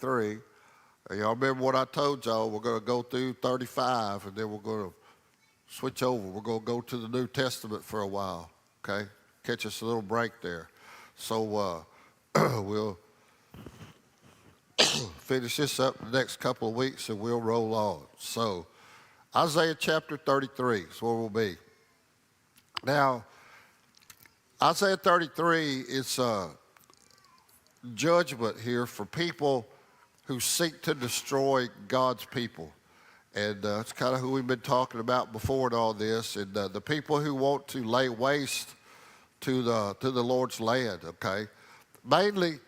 33. Y'all remember what I told y'all? We're going to go through 35, and then we're going to switch over. We're going to go to the New Testament for a while, okay? Catch us a little break there. So we'll finish this up the next couple of weeks, and we'll roll on. So Isaiah chapter 33 is where we'll be. Now, Isaiah 33 is judgment here for people who seek to destroy God's people. And it's kind of who we've been talking about before in all this, and the people who want to lay waste to the Lord's land, okay? Mainly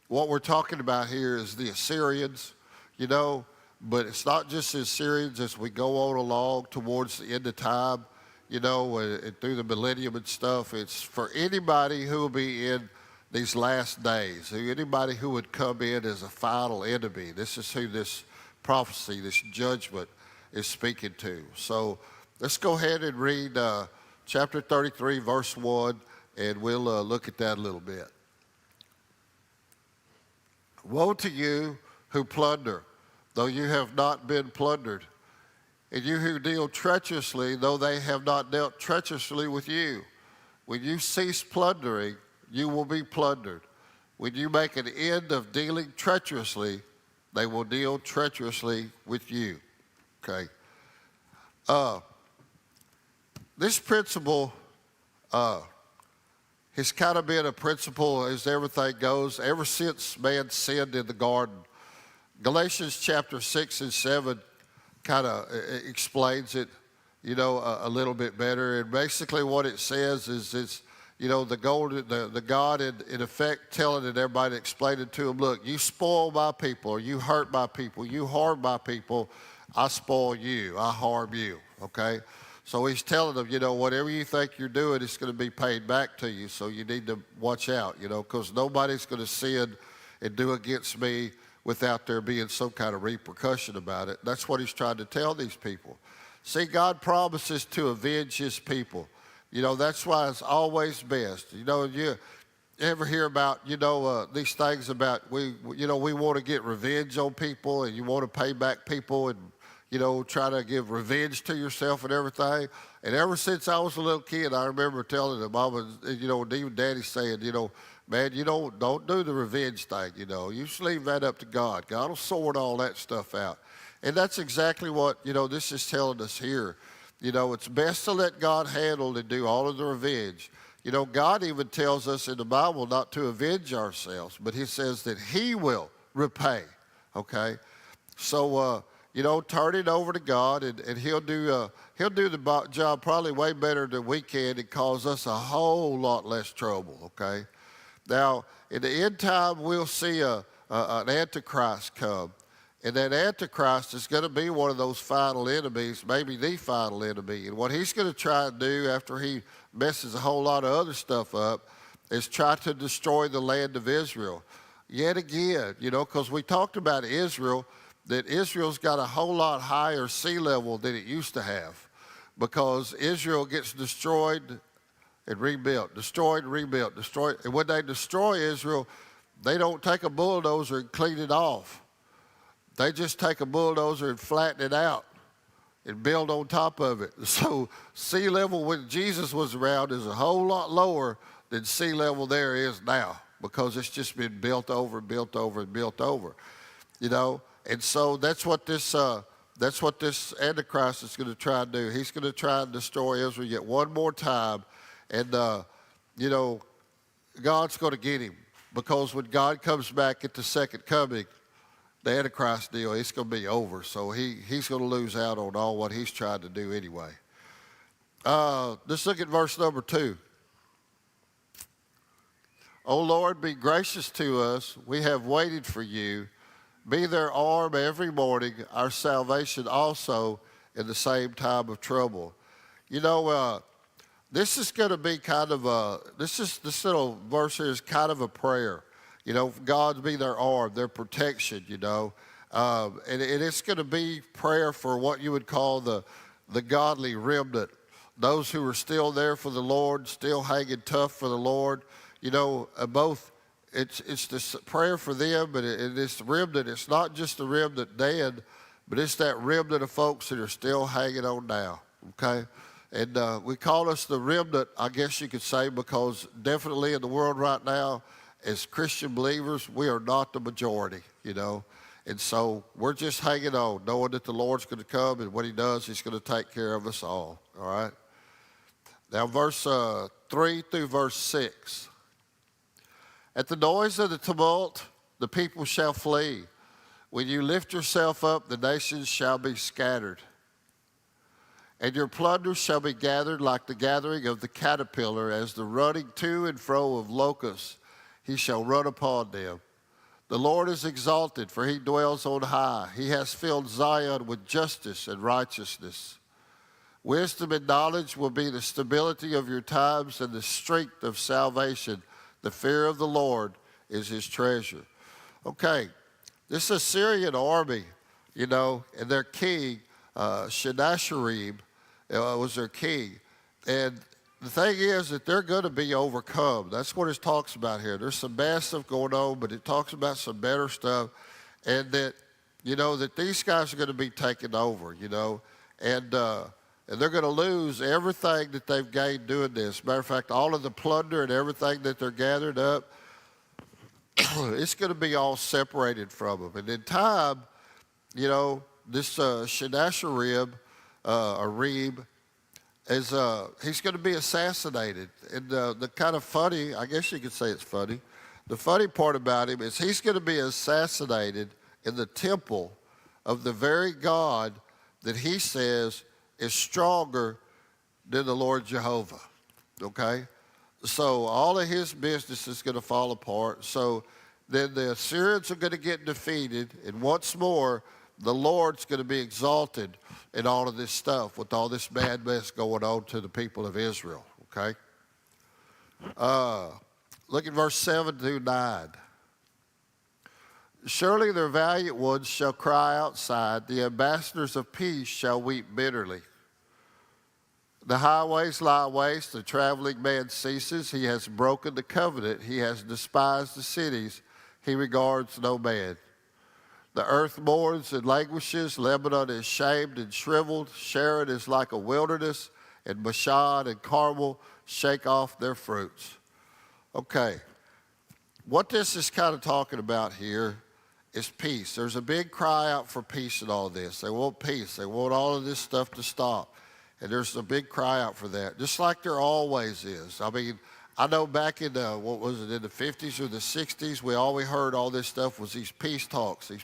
what we're talking about here is the Assyrians, you know, but it's not just the Assyrians as we go on along towards the end of time, you know, and through the millennium and stuff. It's for anybody who will be in these last days, anybody who would come in as a final enemy. This is who this prophecy, this judgment is speaking to. So let's go ahead and read chapter 33, verse 1, and we'll look at that a little bit. Woe to you who plunder, though you have not been plundered, and you who deal treacherously, though they have not dealt treacherously with you. When you cease plundering, you will be plundered. When you make an end of dealing treacherously, they will deal treacherously with you. Okay. This principle has kind of been a principle as everything goes ever since man sinned in the garden. Galatians chapter 6 and 7 kind of explains it, you know, a little bit better. And basically what it says is it's, you know, the God in effect telling it, everybody explaining to him, look, you spoil my people, or you hurt my people, you harm my people, I spoil you, I harm you, okay? So he's telling them, you know, whatever you think you're doing, it's going to be paid back to you, so you need to watch out, you know, because nobody's going to sin and do against me without there being some kind of repercussion about it. That's what he's trying to tell these people. See, God promises to avenge his people. You know, that's why it's always best. You know, you ever hear about, you know, these things about we want to get revenge on people, and you want to pay back people, and, you know, try to give revenge to yourself and everything. And ever since I was a little kid, I remember telling them, you know, even Daddy saying, you know, man, you don't do the revenge thing, you know. You just leave that up to God. God will sort all that stuff out. And that's exactly what, you know, this is telling us here. You know, it's best to let God handle and do all of the revenge. You know, God even tells us in the Bible not to avenge ourselves, but he says that he will repay, okay? So, you know, turn it over to God, and he'll do the job probably way better than we can and cause us a whole lot less trouble, okay? Now, in the end time, we'll see an Antichrist come. And that Antichrist is going to be one of those final enemies, maybe the final enemy. And what he's going to try and do after he messes a whole lot of other stuff up is try to destroy the land of Israel. Yet again, you know, because we talked about Israel, that Israel's got a whole lot higher sea level than it used to have, because Israel gets destroyed and rebuilt, destroyed and rebuilt, destroyed. And when they destroy Israel, they don't take a bulldozer and clean it off. They just take a bulldozer and flatten it out and build on top of it. So sea level when Jesus was around is a whole lot lower than sea level there is now, because it's just been built over and built over and built over, you know. And so that's what this Antichrist is going to try and do. He's going to try and destroy Israel yet one more time, and you know, God's going to get him, because when God comes back at the second coming, the Antichrist deal, it's going to be over. So he's going to lose out on all what he's trying to do anyway. Let's look at verse number 2. O Lord, be gracious to us. We have waited for you. Be their arm every morning, our salvation also in the same time of trouble. You know, this is going to be kind of this little verse here is kind of a prayer. You know, God be their arm, their protection, you know. And it's going to be prayer for what you would call the godly remnant, those who are still there for the Lord, still hanging tough for the Lord, you know, both it's this prayer for them, but it's the remnant. It's not just the remnant dead, but it's that remnant of folks that are still hanging on now, okay? And we call us the remnant, I guess you could say, because definitely in the world right now, as Christian believers, we are not the majority, you know. And so we're just hanging on, knowing that the Lord's going to come, and when he does, he's going to take care of us all right? Now, verse 3 through verse 6. At the noise of the tumult, the people shall flee. When you lift yourself up, the nations shall be scattered. And your plunder shall be gathered like the gathering of the caterpillar, as the running to and fro of locusts. He shall run upon them. The Lord is exalted, for he dwells on high. He has filled Zion with justice and righteousness. Wisdom and knowledge will be the stability of your times and the strength of salvation. The fear of the Lord is his treasure. Okay, this Assyrian army, you know, and their king, Sennacherib, was their king. And the thing is that they're going to be overcome. That's what it talks about here. There's some bad stuff going on, but it talks about some better stuff. And that, you know, that these guys are going to be taken over, you know. And they're going to lose everything that they've gained doing this. Matter of fact, all of the plunder and everything that they're gathered up, it's going to be all separated from them. And in time, you know, this Sennacherib, Arib, is he's going to be assassinated. And the kind of funny, I guess you could say it's funny, the funny part about him is he's going to be assassinated in the temple of the very God that he says is stronger than the Lord Jehovah, okay? So all of his business is going to fall apart. So then the Assyrians are going to get defeated, and once more, the Lord's going to be exalted in all of this stuff with all this bad mess going on to the people of Israel, okay? Look at verse 7 through 9. Surely their valiant ones shall cry outside. The ambassadors of peace shall weep bitterly. The highways lie waste. The traveling man ceases. He has broken the covenant. He has despised the cities. He regards no man. The earth mourns and languishes. Lebanon is shamed and shriveled. Sharon is like a wilderness. And Bashan and Carmel shake off their fruits. Okay. What this is kind of talking about here is peace. There's a big cry out for peace in all this. They want peace. They want all of this stuff to stop. And there's a big cry out for that, just like there always is. I mean, I know back in the, what was it, in the 50s or the 60s, we always heard all this stuff was these peace talks and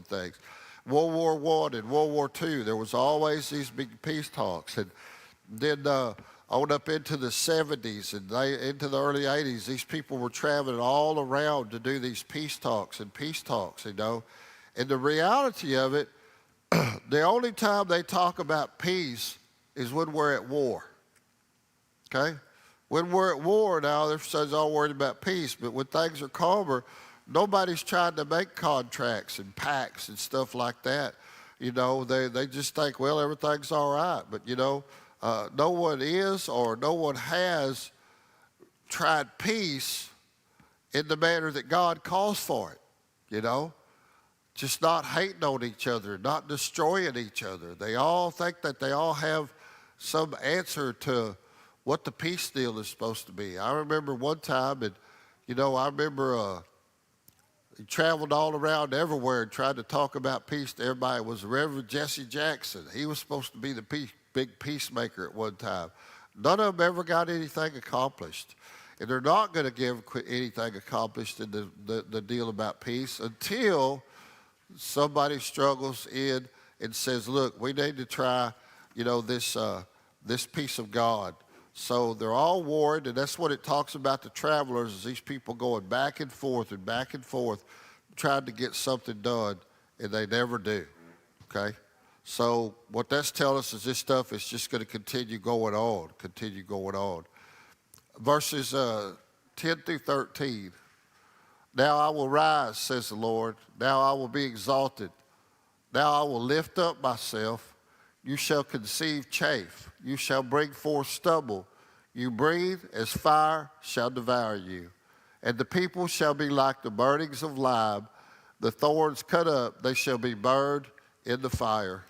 things. World War I and World War II, there was always these big peace talks. And then on up into the 70s and into the early 80s, these people were traveling all around to do these peace talks, you know. And the reality of it, the only time they talk about peace is when we're at war, okay? When we're at war now, everybody's all worried about peace, but when things are calmer, nobody's trying to make contracts and pacts and stuff like that. You know, they just think, well, everything's all right. But, you know, no one is or no one has tried peace in the manner that God calls for it, you know. Just not hating on each other, not destroying each other. They all think that they all have some answer to what the peace deal is supposed to be. I remember one time, and, you know, I remember he traveled all around everywhere and tried to talk about peace to everybody. It was Reverend Jesse Jackson. He was supposed to be the big peacemaker at one time. None of them ever got anything accomplished. And they're not going to get anything accomplished in the deal about peace until somebody struggles in and says, look, we need to try, you know, this peace of God. So they're all warned, and that's what it talks about the travelers, is these people going back and forth, trying to get something done, and they never do, okay? So what that's telling us is this stuff is just going to continue going on. Verses 10 through 13. Now I will rise, says the Lord. Now I will be exalted. Now I will lift up myself. You shall conceive chaff. You shall bring forth stubble. You breathe as fire shall devour you. And the people shall be like the burnings of lime, the thorns cut up, they shall be burned in the fire.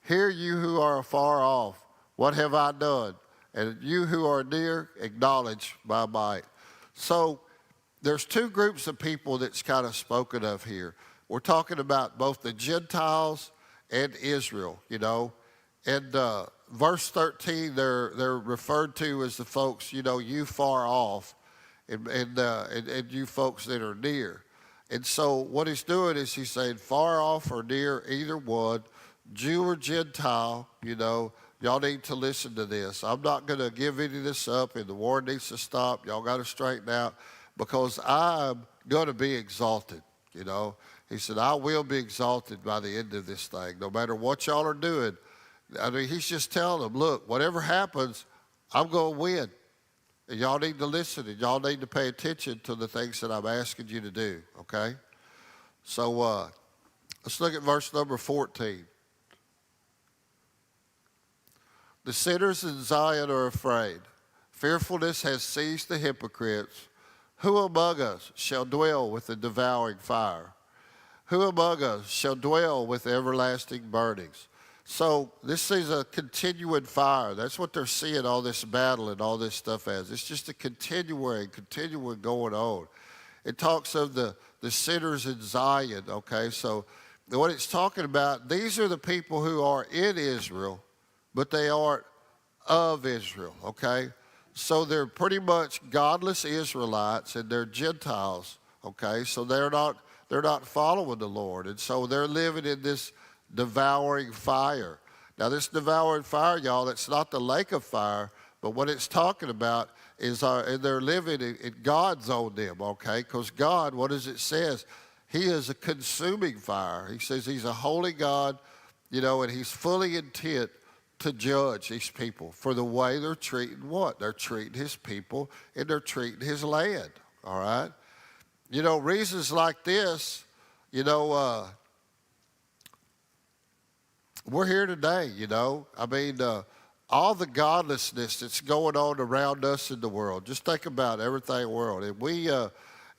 Hear you who are afar off, what have I done? And you who are near, acknowledge my might. So there's two groups of people that's kind of spoken of here. We're talking about both the Gentiles and Israel, you know. And verse 13, they're referred to as the folks, you know, you far off, and you folks that are near. And so what he's doing is he's saying far off or near, either one, Jew or Gentile, you know, y'all need to listen to this. I'm not going to give any of this up, and the war needs to stop. Y'all got to straighten out, because I'm going to be exalted, you know. He said, I will be exalted by the end of this thing, no matter what y'all are doing. I mean, he's just telling them, look, whatever happens, I'm going to win. And y'all need to listen, and y'all need to pay attention to the things that I'm asking you to do, okay? So let's look at verse number 14. The sinners in Zion are afraid. Fearfulness has seized the hypocrites. Who among us shall dwell with the devouring fire? Who among us shall dwell with everlasting burnings? So this is a continuing fire. That's what they're seeing all this battle and all this stuff as. It's just a continuing going on. It talks of the sinners in Zion, okay? So what it's talking about, these are the people who are in Israel, but they aren't of Israel, okay? So they're pretty much godless Israelites, and they're Gentiles, okay? So they're not following the Lord, and so they're living in this devouring fire. Now this devouring fire, y'all, it's not the lake of fire, but what it's talking about is they're living in God's on them, okay? Because God, what does it says? He is a consuming fire. He says he's a holy God, you know, and he's fully intent to judge these people for the way they're treating what? They're treating his people, and they're treating his land, all right? You know, reasons like this, you know, we're here today, you know. I mean, all the godlessness that's going on around us in the world. Just think about everything in the world.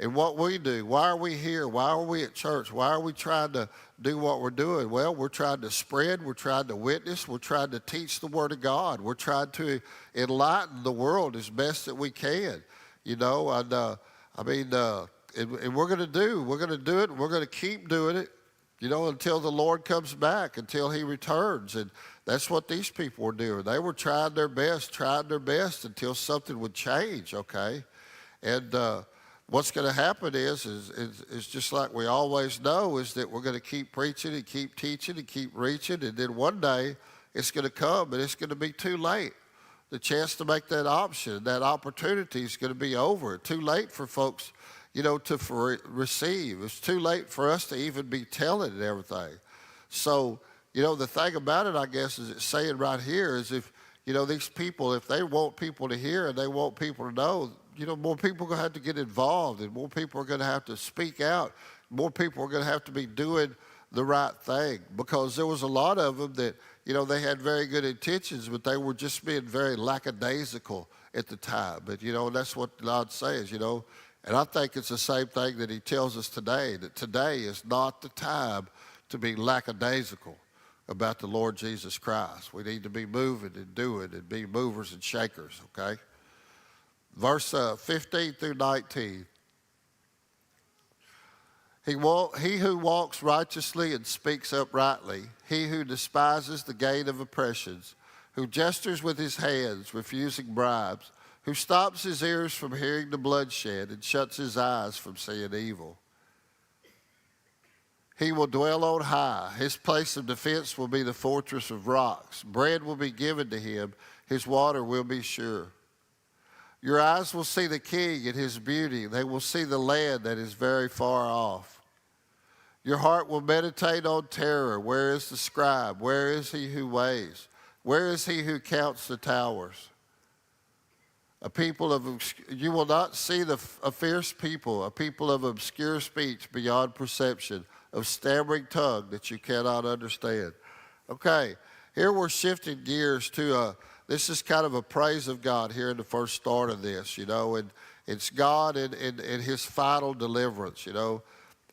And what we do. Why are we here? Why are we at church? Why are we trying to do what we're doing? Well, we're trying to spread. We're trying to witness. We're trying to teach the Word of God. We're trying to enlighten the world as best that we can, you know. And and we're going to do it. We're going to keep doing it, you know, until the Lord comes back, until he returns. And that's what these people were doing. They were trying their best until something would change, okay? And what's going to happen is just like we always know, is that we're going to keep preaching and keep teaching and keep reaching, and then one day it's going to come and it's going to be too late. The chance to make that option, that opportunity is going to be over. Too late for folks, you know, to receive. It's too late for us to even be telling and everything. So, you know, the thing about it, I guess, is it's saying right here is if, you know, these people, if they want people to hear and they want people to know, you know, more people are going to have to get involved, and more people are going to have to speak out. More people are going to have to be doing the right thing, because there was a lot of them that, you know, they had very good intentions, but they were just being very lackadaisical at the time. But, you know, that's what God says, you know. And I think it's the same thing that he tells us today, that today is not the time to be lackadaisical about the Lord Jesus Christ. We need to be moving and doing and be movers and shakers, okay? Verse 15 through 19. He who walks righteously and speaks uprightly, he who despises the gain of oppressions, who gestures with his hands, refusing bribes, who stops his ears from hearing the bloodshed and shuts his eyes from seeing evil. He will dwell on high. His place of defense will be the fortress of rocks. Bread will be given to him. His water will be sure. Your eyes will see the king and his beauty. They will see the land that is very far off. Your heart will meditate on terror. Where is the scribe? Where is he who weighs? Where is he who counts the towers? You will not see a fierce people, a people of obscure speech beyond perception, of stammering tongue that you cannot understand. Okay, here we're shifting gears to this is kind of a praise of God here in the first start of this, you know, and It's God in his final deliverance, you know.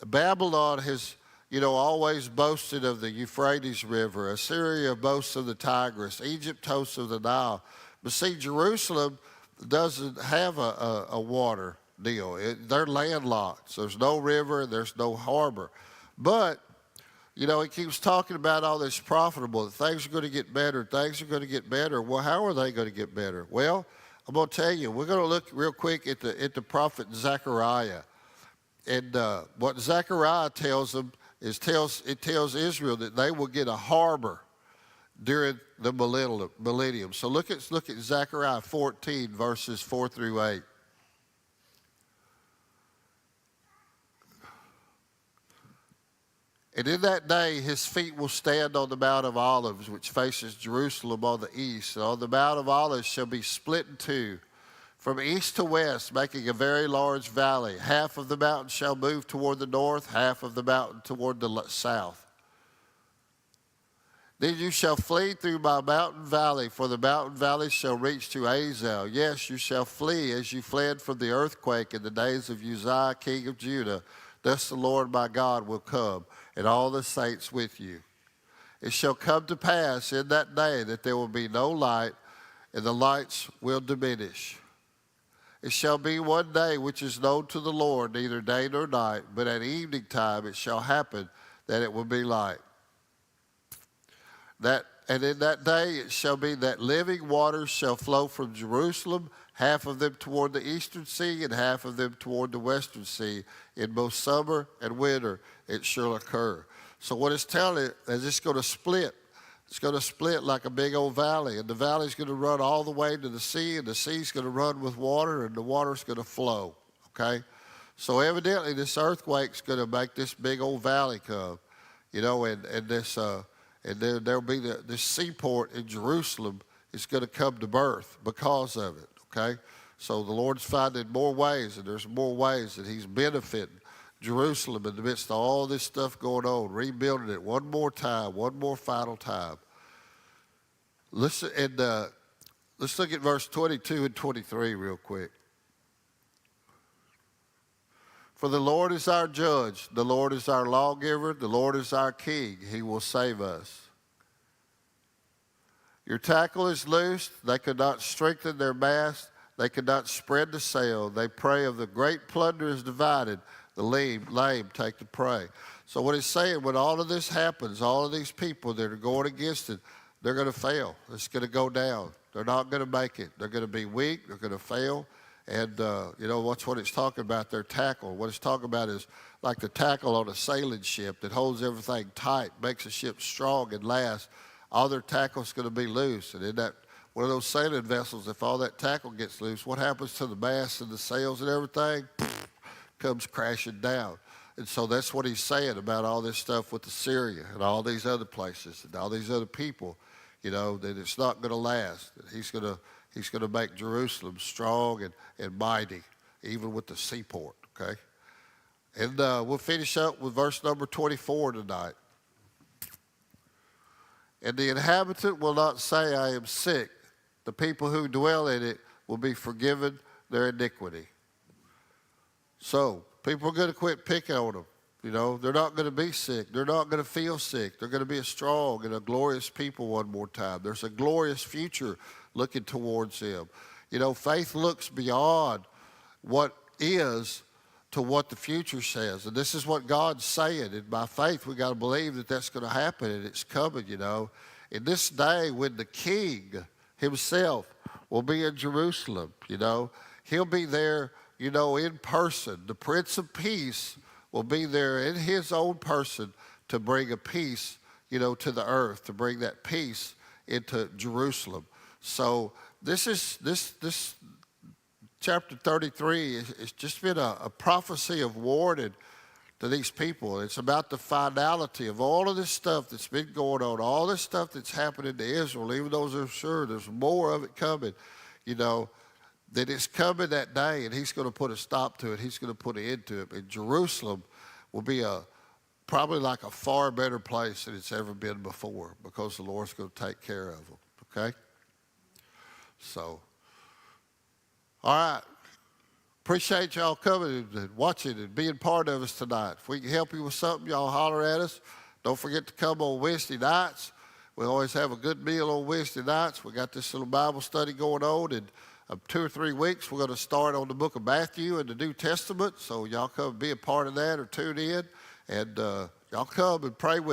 Babylon has, you know, always boasted of the Euphrates River. Assyria boasts of the Tigris. Egypt boasts of the Nile. But see, Jerusalem doesn't have a water deal. They're landlocked. So there's no river, there's no harbor. But, you know, he keeps talking about all this profitable. Things are going to get better. Things are going to get better. Well, how are they going to get better? Well, I'm going to tell you, we're going to look real quick at the prophet Zechariah. And what Zechariah tells them is it tells Israel that they will get a harbor during the millennium. So look at Zechariah 14, verses 4 through 8. And in that day his feet will stand on the Mount of Olives, which faces Jerusalem on the east. And on the Mount of Olives shall be split in two, from east to west, making a very large valley. Half of the mountain shall move toward the north, half of the mountain toward the south. Then you shall flee through my mountain valley, for the mountain valley shall reach to Azel. Yes, you shall flee as you fled from the earthquake in the days of Uzziah, king of Judah. Thus the Lord my God will come, and all the saints with you. It shall come to pass in that day that there will be no light, and the lights will diminish. It shall be one day which is known to the Lord, neither day nor night, but at evening time it shall happen that it will be light. And in that day it shall be that living waters shall flow from Jerusalem, half of them toward the eastern sea and half of them toward the western sea. In both summer and winter it shall occur. So what it's telling is it's going to split. It's going to split like a big old valley, and the valley's going to run all the way to the sea, and the sea's going to run with water, and the water's going to flow, okay? So evidently this earthquake's going to make this big old valley come, you know, and then there'll be this seaport in Jerusalem is going to come to birth because of it, okay? So the Lord's finding more ways, and there's more ways that he's benefiting Jerusalem in the midst of all this stuff going on, rebuilding it one more time, one more final time. Listen, and let's look at verse 22 and 23 real quick. For the Lord is our judge, the Lord is our lawgiver, the Lord is our king. He will save us. Your tackle is loosed. They could not strengthen their mast. They could not spread the sail. They pray of the great plunder is divided. The lame take the prey. So what he's saying, when all of this happens, all of these people that are going against it, they're going to fail. It's going to go down. They're not going to make it. They're going to be weak. They're going to fail. And, you know, what's what it's talking about, their tackle. What it's talking about is like the tackle on a sailing ship that holds everything tight, makes a ship strong and last. All their tackle's going to be loose. And in that, one of those sailing vessels, if all that tackle gets loose, what happens to the masts and the sails and everything? Comes crashing down. And so that's what he's saying about all this stuff with Assyria and all these other places and all these other people, you know, that it's not going to last. That he's going to make Jerusalem strong and mighty, even with the seaport, okay? And we'll finish up with verse number 24 tonight. And the inhabitant will not say, I am sick. The people who dwell in it will be forgiven their iniquity. So people are going to quit picking on them. You know, they're not going to be sick. They're not going to feel sick. They're going to be a strong and a glorious people one more time. There's a glorious future looking towards them. You know, faith looks beyond what is to what the future says. And this is what God's saying. And by faith, we got to believe that that's going to happen and it's coming, you know. In this day when the king himself will be in Jerusalem, you know, he'll be there, you know, in person. The Prince of Peace will be there in his own person to bring a peace, you know, to the earth, to bring that peace into Jerusalem. So this chapter 33 it's just been a prophecy of warning to these people. It's about the finality of all of this stuff that's been going on, all this stuff that's happening to Israel, even though they're sure there's more of it coming, you know, that it's coming that day, and he's going to put a stop to it. He's going to put an end to it. And Jerusalem will be probably like a far better place than it's ever been before because the Lord's going to take care of them, okay? So, all right. Appreciate y'all coming and watching and being part of us tonight. If we can help you with something, y'all holler at us. Don't forget to come on Wednesday nights. We always have a good meal on Wednesday nights. We got this little Bible study going on, and 2 or 3 weeks we're going to start on the book of Matthew in the New Testament. So y'all come be a part of that or tune in, and y'all come and pray with us.